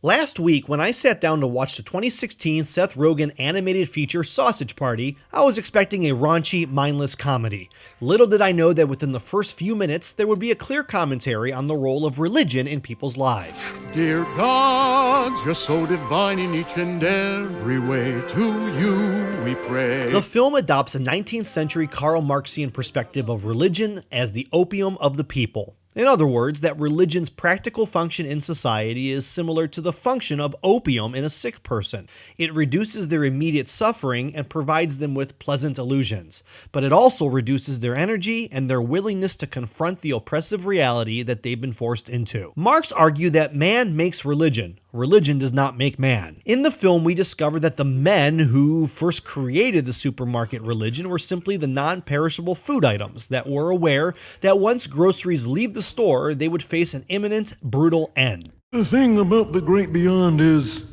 Last week, when I sat down to watch the 2016 Seth Rogen animated feature Sausage Party, I was expecting a raunchy, mindless comedy. Little did I know that within the first few minutes, there would be a clear commentary on the role of religion in people's lives. Dear gods, you're so divine in each and every way. To you we pray. The film adopts a 19th century Karl Marxian perspective of religion as the opium of the people. In other words, that religion's practical function in society is similar to the function of opium in a sick person. It reduces their immediate suffering and provides them with pleasant illusions, but it also reduces their energy and their willingness to confront the oppressive reality that they've been forced into. Marx argued that man makes religion. Religion does not make man. In the film, we discover that the men who first created the supermarket religion were simply the non-perishable food items that were aware that once groceries leave the store, they would face an imminent, brutal end. The thing about the great beyond is,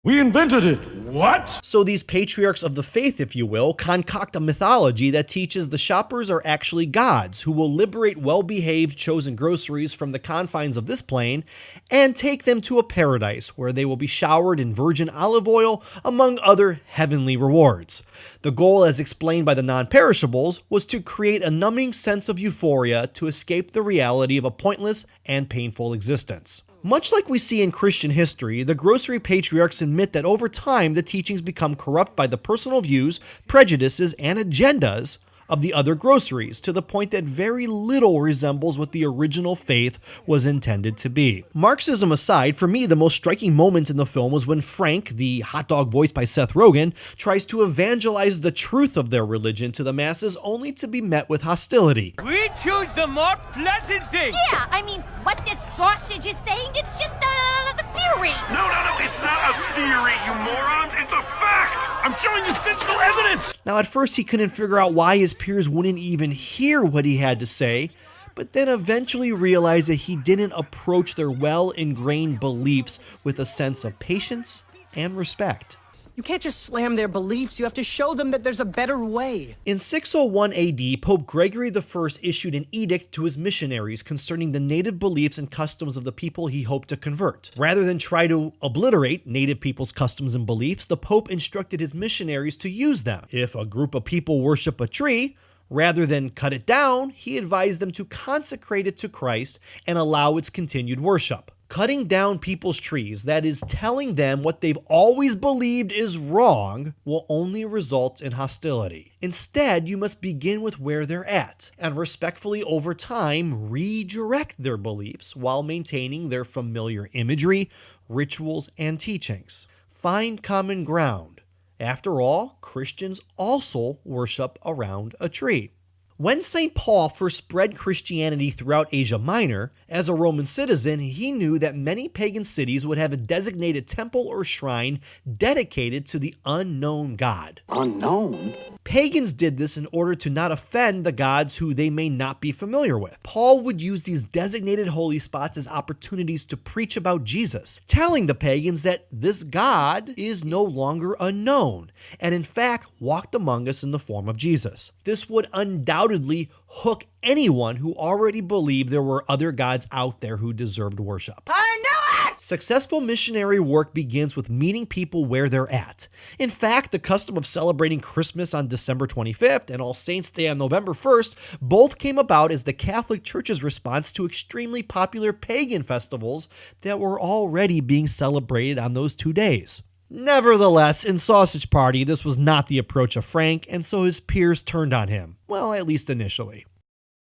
we invented it. What? So these patriarchs of the faith, if you will, concoct a mythology that teaches the shoppers are actually gods who will liberate well-behaved chosen groceries from the confines of this plane and take them to a paradise where they will be showered in virgin olive oil, among other heavenly rewards. The goal, as explained by the non-perishables, was to create a numbing sense of euphoria to escape the reality of a pointless and painful existence. Much like we see in Christian history, the grocery patriarchs admit that over time the teachings become corrupt by the personal views, prejudices, and agendas of the other groceries, to the point that very little resembles what the original faith was intended to be. Marxism aside, for me the most striking moment in the film was when Frank, the hot dog voiced by Seth Rogen, tries to evangelize the truth of their religion to the masses only to be met with hostility. We choose the more pleasant thing! Yeah, I mean, what this sausage is saying, it's just the theory! No, it's not a theory, you morons! It's a fact! I'm showing you physical evidence! Now, at first he couldn't figure out why his peers wouldn't even hear what he had to say, but then eventually realized that he didn't approach their well-ingrained beliefs with a sense of patience and respect. You can't just slam their beliefs, you have to show them that there's a better way. In 601 AD, Pope Gregory I issued an edict to his missionaries concerning the native beliefs and customs of the people he hoped to convert. Rather than try to obliterate native people's customs and beliefs, the Pope instructed his missionaries to use them. If a group of people worship a tree, rather than cut it down, he advised them to consecrate it to Christ and allow its continued worship. Cutting down people's trees, that is, telling them what they've always believed is wrong, will only result in hostility. Instead, you must begin with where they're at, and respectfully over time redirect their beliefs while maintaining their familiar imagery, rituals, and teachings. Find common ground. After all, Christians also worship around a tree. When St. Paul first spread Christianity throughout Asia Minor, as a Roman citizen, he knew that many pagan cities would have a designated temple or shrine dedicated to the unknown God. Unknown? Pagans did this in order to not offend the gods who they may not be familiar with. Paul would use these designated holy spots as opportunities to preach about Jesus, telling the pagans that this God is no longer unknown, and in fact walked among us in the form of Jesus. This would undoubtedly hook anyone who already believed there were other gods out there who deserved worship. I knew it! Successful missionary work begins with meeting people where they're at. In fact, the custom of celebrating Christmas on December 25th and All Saints' Day on November 1st both came about as the Catholic Church's response to extremely popular pagan festivals that were already being celebrated on those 2 days. Nevertheless, in Sausage Party, this was not the approach of Frank, and so his peers turned on him. Well, at least initially.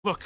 Look,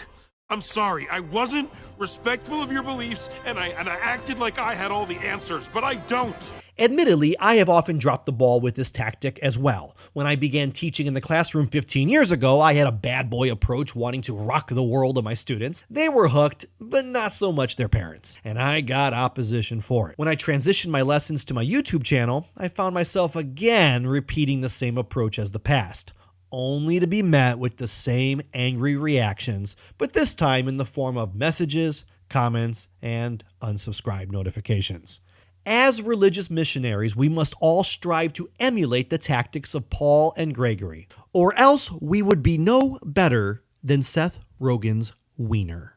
I'm sorry. I wasn't respectful of your beliefs, and I acted like I had all the answers, but I don't. Admittedly, I have often dropped the ball with this tactic as well. When I began teaching in the classroom 15 years ago, I had a bad boy approach wanting to rock the world of my students. They were hooked, but not so much their parents, and I got opposition for it. When I transitioned my lessons to my YouTube channel, I found myself again repeating the same approach as the past, only to be met with the same angry reactions, but this time in the form of messages, comments, and unsubscribe notifications. As religious missionaries, we must all strive to emulate the tactics of Paul and Gregory, or else we would be no better than Seth Rogen's wiener.